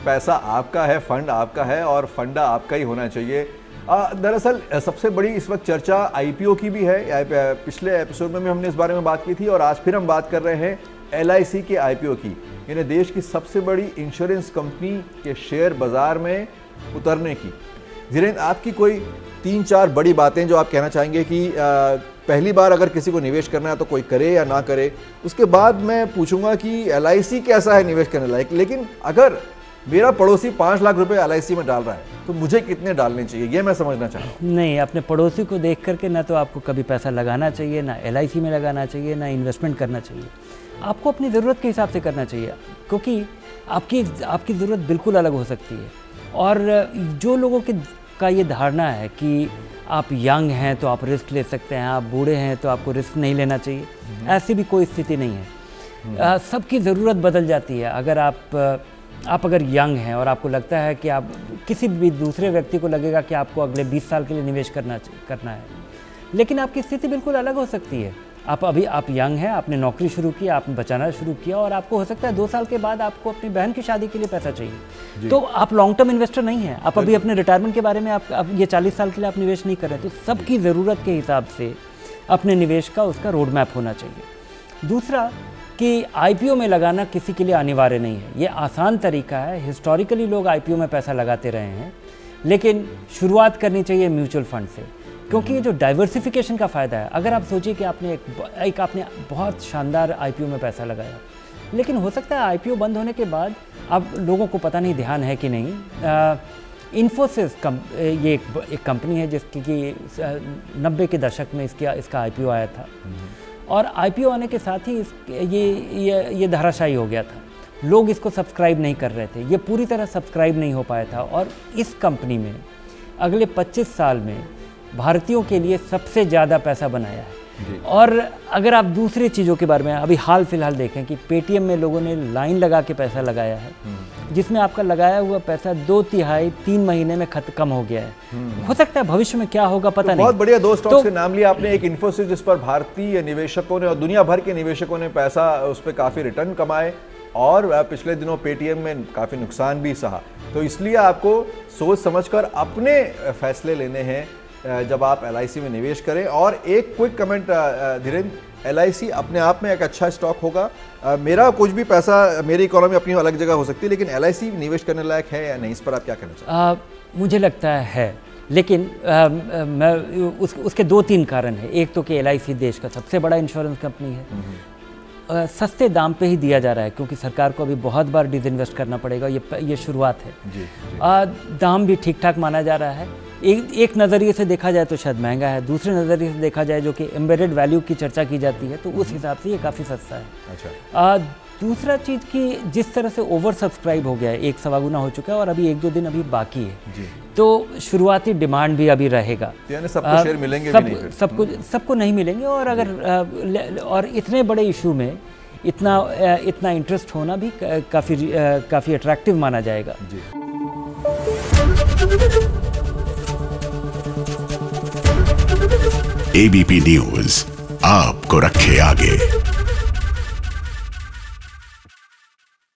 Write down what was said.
पैसा आपका है, फंड आपका है और फंडा आपका ही होना चाहिए। दरअसल सबसे बड़ी इस वक्त चर्चा आईपीओ की भी है। पिछले एपिसोड में भी हमने इस बारे में बात की थी और आज फिर हम बात कर रहे हैं LIC के आईपीओ की, यानी देश की सबसे बड़ी इंश्योरेंस कंपनी के शेयर बाजार में उतरने की। धीरेन्द्र, आपकी कोई 3-4 बड़ी बातें जो आप कहना चाहेंगे कि पहली बार अगर किसी को निवेश करना है तो कोई करे या ना करे। उसके बाद मैं पूछूंगा कि LIC कैसा है निवेश करने लायक, लेकिन अगर मेरा पड़ोसी 5 लाख रुपए LIC में डाल रहा है तो मुझे कितने डालने चाहिए, ये मैं समझना चाह रहा हूँ। नहीं, अपने पड़ोसी को देख करके ना तो आपको कभी पैसा लगाना चाहिए, ना LIC में लगाना चाहिए, ना इन्वेस्टमेंट करना चाहिए। आपको अपनी ज़रूरत के हिसाब से करना चाहिए, क्योंकि आपकी ज़रूरत बिल्कुल अलग हो सकती है। और जो लोगों का ये धारणा है कि आप यंग हैं तो आप रिस्क ले सकते हैं, आप बूढ़े हैं तो आपको रिस्क नहीं लेना चाहिए, ऐसी भी कोई स्थिति नहीं है। सबकी ज़रूरत बदल जाती है। अगर आप अगर यंग हैं और आपको लगता है कि आप किसी भी दूसरे व्यक्ति को लगेगा कि आपको अगले 20 साल के लिए निवेश करना है, लेकिन आपकी स्थिति बिल्कुल अलग हो सकती है। आप यंग हैं, आपने नौकरी शुरू की, आपने बचाना शुरू किया और आपको हो सकता है 2 साल के बाद आपको अपनी बहन की शादी के लिए पैसा चाहिए, तो आप लॉन्ग टर्म इन्वेस्टर नहीं हैं। आप अभी अपने रिटायरमेंट के बारे में आप ये 40 साल के लिए आप निवेश नहीं कर रहे। तो सबकी ज़रूरत के हिसाब से अपने निवेश का उसका रोड मैप होना चाहिए। दूसरा कि आईपीओ में लगाना किसी के लिए अनिवार्य नहीं है, ये आसान तरीका है। हिस्टोरिकली लोग आईपीओ में पैसा लगाते रहे हैं, लेकिन शुरुआत करनी चाहिए म्यूचुअल फंड से, क्योंकि ये जो डाइवर्सिफिकेशन का फ़ायदा है। अगर आप सोचिए कि आपने आपने बहुत शानदार आईपीओ में पैसा लगाया, लेकिन हो सकता है आईपीओ बंद होने के बाद अब लोगों को पता नहीं, ध्यान है कि नहीं, इन्फोसिस ये एक कंपनी है जिसकी कि 90 के दशक में इसका आईपीओ आया था और आईपीओ आने के साथ ही ये धराशायी हो गया था। लोग इसको सब्सक्राइब नहीं कर रहे थे, ये पूरी तरह सब्सक्राइब नहीं हो पाया था। और इस कंपनी में अगले 25 साल में भारतीयों के लिए सबसे ज़्यादा पैसा बनाया है। और अगर आप दूसरी चीज़ों के बारे में अभी हाल फिलहाल देखें कि पेटीएम में लोगों ने लाइन लगा के पैसा लगाया है, जिसमें आपका लगाया हुआ पैसा 2/3 महीने में कम हो गया है। हो सकता है भविष्य में क्या होगा पता नहीं। बहुत बढ़िया 2 स्टॉक्स के नाम लिया आपने। एक इन्फोसिस, जिस पर भारतीय निवेशकों ने और दुनिया भर के निवेशकों ने पैसा, उस पर काफ़ी रिटर्न कमाए, और पिछले दिनों पेटीएम में काफ़ी नुकसान भी सहा। तो इसलिए आपको सोच समझकर अपने फैसले लेने हैं जब आप LIC में निवेश करें। और एक क्विक कमेंट धीरेन्द्र, LIC अपने आप में एक अच्छा स्टॉक होगा। मेरा कुछ भी पैसा, मेरी इकोनॉमी अपनी अलग जगह हो सकती है, लेकिन LIC निवेश करने लायक है या नहीं, इस पर आप क्या कहना चाहते हैं? मुझे लगता है, लेकिन उसके 2-3 कारण हैं। एक तो कि LIC देश का सबसे बड़ा इंश्योरेंस कंपनी है, सस्ते दाम पे ही दिया जा रहा है, क्योंकि सरकार को अभी बहुत बार डिसइन्वेस्ट करना पड़ेगा, ये शुरुआत है। दाम भी ठीक ठाक माना जा रहा है। एक नज़रिए से देखा जाए तो शायद महंगा है, दूसरे नज़रिए से देखा जाए जो कि एम्बेडेड वैल्यू की चर्चा की जाती है, तो उस हिसाब से ये काफ़ी सस्ता है। अच्छा। दूसरा चीज़ कि जिस तरह से ओवर सब्सक्राइब हो गया है, 1 सवा गुना हो चुका है और अभी 1-2 दिन अभी बाकी है, तो शुरुआती डिमांड भी अभी रहेगा। यानी सबको शेयर मिलेंगे भी नहीं, सबको नहीं मिलेंगे। और अगर और इतने बड़े इशू में इतना इंटरेस्ट होना भी काफ़ी अट्रैक्टिव माना जाएगा। ABP न्यूज़ आपको रखे आगे।